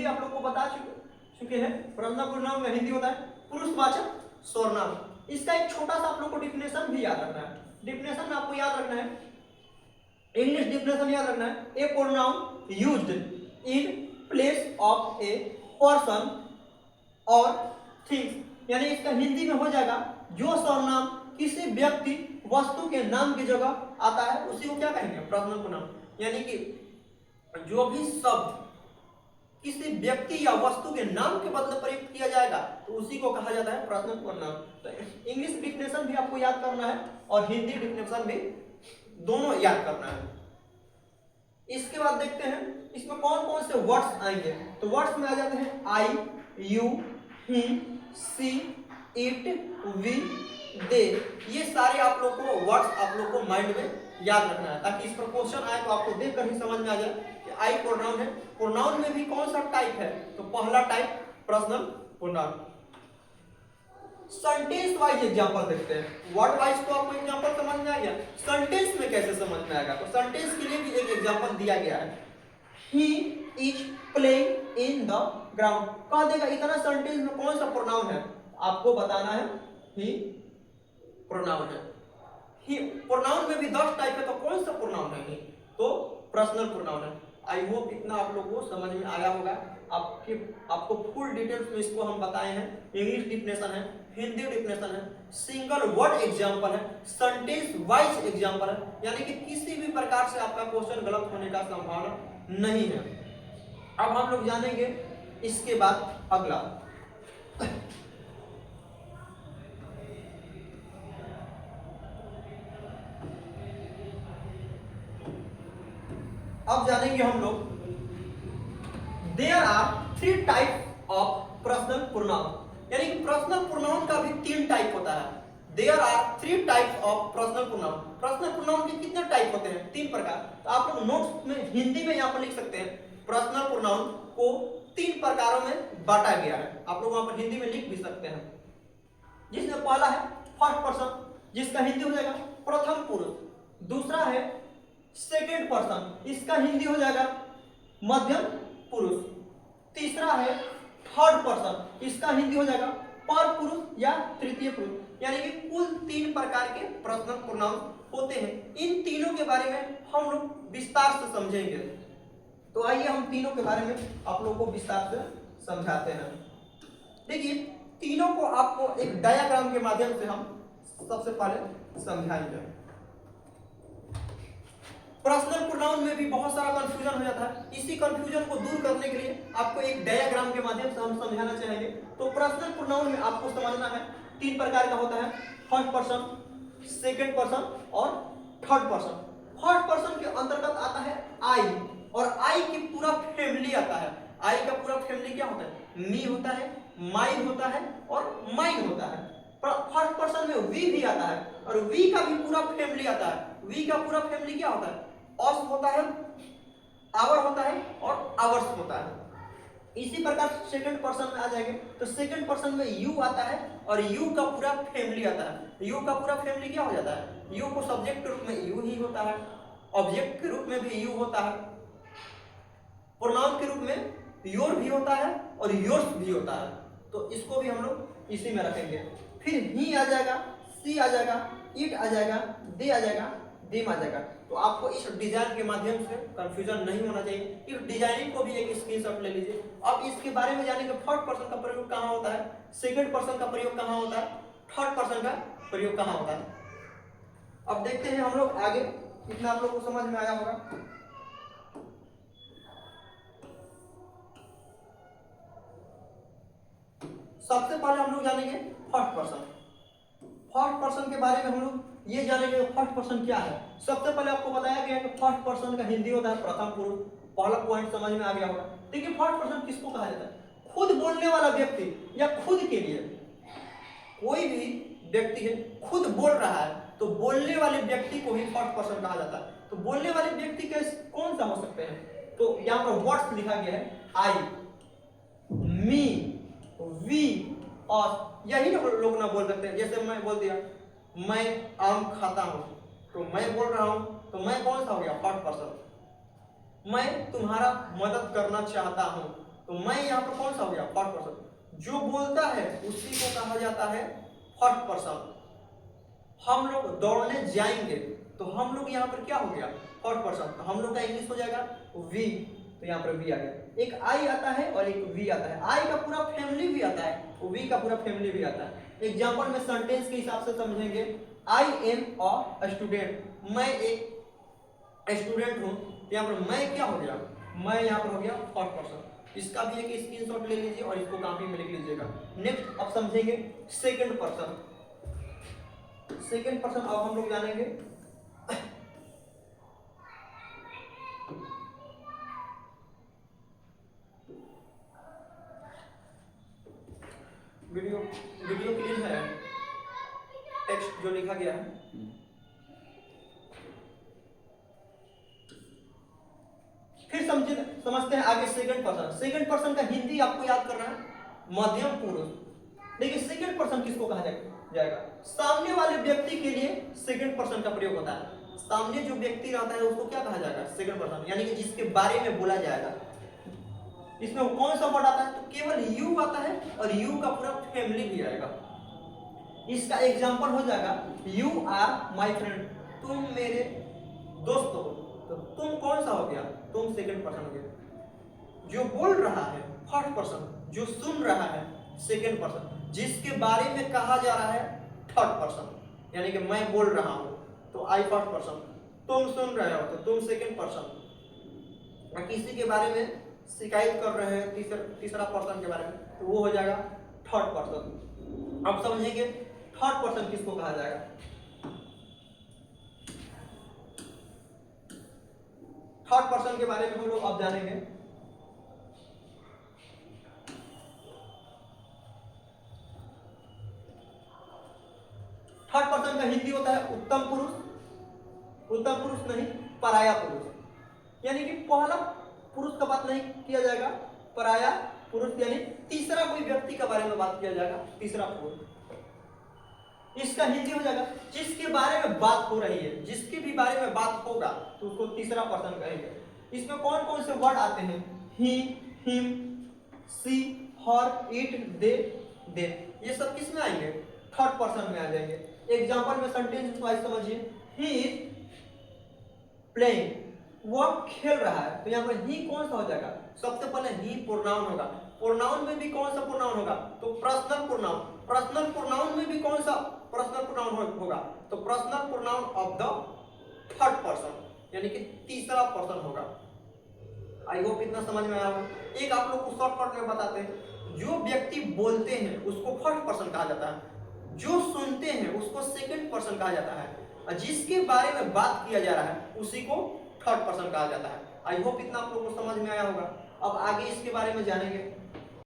आप लोग को बता चुके हैं। पर्सनल प्रोनाउन का हिंदी होता है पुरुषवाचक सर्वनाम। इसका एक छोटा सा आप लोग को डिफिनेशन भी याद रखना है। डिफिनेशन में आपको याद रखना है, इंग्लिश डिफिनेशन याद रखना है, a pronoun used in place of a person और थिंग्स, यानी इसका हिंदी में हो जाएगा जो सर्वनाम किसी व्यक्ति वस्तु के नाम की जगह आता है उसी को क्या कहेंगे? Personal pronoun. यानी कि जो भी शब्द किसी व्यक्ति या वस्तु के नाम के बदले प्रयुक्त किया जाएगा तो उसी को कहा जाता है पर्सनल प्रोनाउन। तो इंग्लिश डिफिनेशन भी आपको याद करना है और हिंदी डिफिनेशन भी दोनों याद करना है। इसके बाद देखते हैं इसमें कौन कौन से वर्ड्स आएंगे। तो वर्ड्स में आ जाते हैं I, you, he, she, it, we, they. ये सारे आप लोग को वर्ड्स आप लोग को माइंड में याद रखना है ताकि इस पर क्वेश्चन आए तो आपको देखकर ही समझ में आ जाए कि आई प्रोनाउन है। प्रोनाउन में भी कौन सा टाइप है? तो पहला type personal pronoun. Sentence wise example देखते हैं। वर्ड वाइज तो आपको एग्जांपल समझ में आ गया, सेंटेंस में कैसे समझ में आएगा? तो सेंटेंस के लिए भी एक एग्जांपल दिया गया है, he is playing in the ground. कह देगा इतना सेंटेंस में कौन सा प्रोनाउन है, आपको बताना है ही प्रोनाउन है। ही प्रोनाउन में भी 10 टाइप है, तो कौन सा प्रोनाउन है ही? तो पर्सनल प्रोनाउन है। आई होप इतना आप लोगों को समझ में आया होगा। आपको फुल डिटेल्स में इसको हम बताए हैं। इंग्लिश डिफिनेशन है, हिंदी डिफिनेशन है, सिंगल वर्ड एग्जांपल है, सेंटेंस वाइज एग्जांपल है, यानी कि किसी भी प्रकार से आपका क्वेश्चन गलत होने का संभावना नहीं है। अब हम लोग जानेंगे इसके बाद अगला। अब जानेंगे हम लोग there are 3 type of personal pronoun, यानी कि पर्सनल प्रोनाउन का भी 3 टाइप होता है। There are 3 types of personal pronoun. Personal pronoun के कितने टाइप होते हैं? 3 प्रकार। तो आप लोग नोट्स में हिंदी में यहाँ पर लिख सकते हैं पर्सनल प्रोनाउन को 3 प्रकारों में बांटा गया है। आप लोग वहां पर हिंदी में लिख भी सकते हैं। जिसमें पहला है फर्स्ट पर्सन, जिसका हिंदी हो जाएगा प्रथम पुरुष। दूसरा है सेकेंड पर्सन, इसका हिंदी हो जाएगा मध्यम पुरुष। तीसरा है थर्ड पर्सन, इसका हिंदी हो जाएगा पर पुरुष या तृतीय पुरुष। यानी कि कुल 3 प्रकार के पर्सनल प्रोनाउन होते हैं। इन तीनों के बारे में हम लोग विस्तार से समझेंगे। तो आइए हम तीनों के बारे में आप लोगों को विस्तार से समझाते हैं। देखिए तीनों को आपको एक डायग्राम के माध्यम से हम सबसे पहले समझाएंगे। पर्सनल प्रोनाउन में भी बहुत सारा कंफ्यूजन हो जाता है। इसी कंफ्यूजन को दूर करने के लिए आपको एक डायग्राम के माध्यम से हम समझाना चाहेंगे। तो पर्सनल प्रोनाउन में आपको समझना है 3 प्रकार का होता है, फर्स्ट पर्सन, सेकंड पर्सन और थर्ड पर्सन। फर्स्ट पर्सन के अंतर्गत आता है आई, और आई की पूरा फैमिली आता है। आई का पूरा फैमिली क्या होता है? मी होता है, माई होता है और माइन होता है। फर्स्ट पर्सन में वी भी आता है और वी का भी पूरा फैमिली आता है। वी का पूरा फैमिली क्या होता है? अस होता है, आवर होता है और आवर्स होता है। इसी प्रकार सेकंड पर्सन में आ जाएंगे तो सेकंड पर्सन में यू आता है और यू का पूरा फैमिली आता है। यू का पूरा फैमिली क्या हो जाता है? यू को सब्जेक्ट के रूप में यू ही होता है, ऑब्जेक्ट के रूप में भी यू होता है, प्रोनाउन के रूप में योर भी होता है और योर्स भी होता है। तो इसको भी हम लोग इसी में रखेंगे। फिर ही आ जाएगा, सी आ जाएगा, इट आ जाएगा, दे आ जाएगा, देम आ जाएगा। तो आपको इस डिजाइन के माध्यम से कंफ्यूजन नहीं होना चाहिए। इस डिजाइनिंग को भी एक स्क्रीनशॉट ले लीजिए। अब इसके बारे में जानेंगे थर्ड पर्सन का प्रयोग कहाँ होता है, सेकंड पर्सन का प्रयोग कहाँ होता है, थर्ड पर्सन का प्रयोग कहाँ होता है। अब देखते हैं हम लोग आगे, इतना आप लोग को समझ में आया होगा। सबसे पहले हम लोग जानेंगे फर्स्ट पर्सन। फर्स्ट पर्सन के बारे में हम लोग ये जानेंगे फर्स्ट पर्सन क्या है। सबसे पहले आपको बताया गया कि फर्स्ट पर्सन का हिंदी होता है प्रथम पुरुष। पहला पॉइंट समझ में आ गया होगा। देखिए फर्स्ट पर्सन किसको कहा जाता है? खुद बोलने वाला व्यक्ति या खुद के लिए कोई भी व्यक्ति है खुद बोल रहा है तो बोलने वाले व्यक्ति को ही फर्स्ट पर्सन कहा जाता है। तो बोलने वाले व्यक्ति कौन सा हो सकते हैं? तो यहाँ पर वर्ड्स लिखा गया है आई, मी, वी और यही लोग ना बोल सकते हैं। जैसे मैं बोल दिया मैं आम खाता हूं तो मैं बोल रहा हूं तो मैं कौन सा हो गया? First person. मैं तुम्हारा मदद करना चाहता हूं तो मैं यहाँ पर कौन सा हो गया, फर्स्ट पर्सन। जो बोलता है उसी को कहा जाता है फर्स्ट पर्सन। हम लोग दौड़ने जाएंगे तो हम लोग यहाँ पर क्या हो गया, फर्स्ट पर्सन। तो हम लोग का इंग्लिश हो जाएगा वी, तो यहाँ पर वी आ गया। एक आई आता है और एक वी आता है। आई का पूरा फैमिली भी आता है, वी का पूरा फैमिली भी आता है। एग्जाम्पल में सेंटेंस के हिसाब से समझेंगे। आई एम अ स्टूडेंट, मैं एक स्टूडेंट हूँ। यहाँ पर मैं क्या हो गया, मैं यहाँ पर हो गया फर्स्ट पर्सन। इसका भी एक स्क्रीनशॉट ले लीजिए और इसको कॉपी में लिख लीजिएगा। नेक्स्ट अब समझेंगे सेकंड पर्सन। सेकंड पर्सन अब हम लोग जानेंगे वीडियो क्लियर है, टेक्स्ट जो लिखा गया है। फिर समझते हैं आगे सेकंड पर्सन। सेकंड पर्सन का हिंदी आपको याद करना है, मध्यम पुरुष। देखिए सेकंड पर्सन किसको कहा जाएगा, सामने वाले व्यक्ति के लिए सेकंड पर्सन का प्रयोग होता है। सामने जो व्यक्ति रहता है उसको क्या कहा जाएगा, सेकंड पर्सन, यानी कि जिसके बारे में बोला जाएगा। इसमें कौन सा वर्ड आता है, तो केवल यू आता है और यू का पूरा फैमिली भी आएगा। इसका एग्जांपल हो जाएगा यू आर माय फ्रेंड, तुम मेरे दोस्त हो। तो तुम कौन सा हो गया, तुम सेकंड पर्सन हो गया। जो बोल रहा है फर्स्ट पर्सन, जो सुन रहा है सेकंड पर्सन, जिसके बारे में कहा जा रहा है थर्ड पर्सन, यानी कि मैं बोल रहा हूं तो आई फर्स्ट पर्सन, तुम सुन रहे हो तो तुम सेकंड पर्सन, और किसी के बारे में शिकायत कर रहे हैं तीसरा पर्सन के बारे में तो वो हो जाएगा थर्ड पर्सन। अब समझेंगे थर्ड पर्सन किसको कहा जाएगा। थर्ड पर्सन के बारे में हम लोग अब जानेंगे। थर्ड पर्सन का हिंदी होता है उत्तम पुरुष। उत्तम पुरुष नहीं, पराया पुरुष, यानी कि पहला पुरुष का बात नहीं किया जाएगा, पराया पुरुष यानी तीसरा कोई व्यक्ति के बारे में बात किया जाएगा, तीसरा पुरुष। इसका हिंदी हो जाएगा जिसके बारे में बात हो रही है, जिसके भी बारे में बात होगा तो उसको तीसरा पर्सन कहेंगे। इसमें कौन कौन से वर्ड आते हैं, he, him, she, her, it, they, them, ये सब किस में आएंगे, थर्ड पर्सन में आ जाएंगे। एग्जांपल में सेंटेंस वाइज समझिए, ही इज प्लेइंग, वह खेल रहा है। तो यहाँ पर ही कौन सा हो जाएगा, सबसे पहले ही प्रोनाउन होगा। प्रोनाउन में भी कौन सा प्रोनाउन होगा, तो पर्सनल प्रोनाउन। पर्सनल प्रोनाउन में भी कौन सा पर्सनल प्रोनाउन होगा, तो personal pronoun of the third person, यानी कि तीसरा पर्सन होगा। आई होप इतना समझ में आया होगा। एक आप लोग को शॉर्टकट में बताते हैं, जो व्यक्ति बोलते हैं उसको फर्स्ट पर्सन कहा जाता है, जो सुनते हैं उसको सेकंड पर्सन कहा जाता है, और जिसके बारे में बात किया जा रहा है उसी को थर्ड पर्सन कहा जाता है। आई होप इतना आप लोगों को समझ में आया होगा। अब आगे इसके बारे में जानेंगे।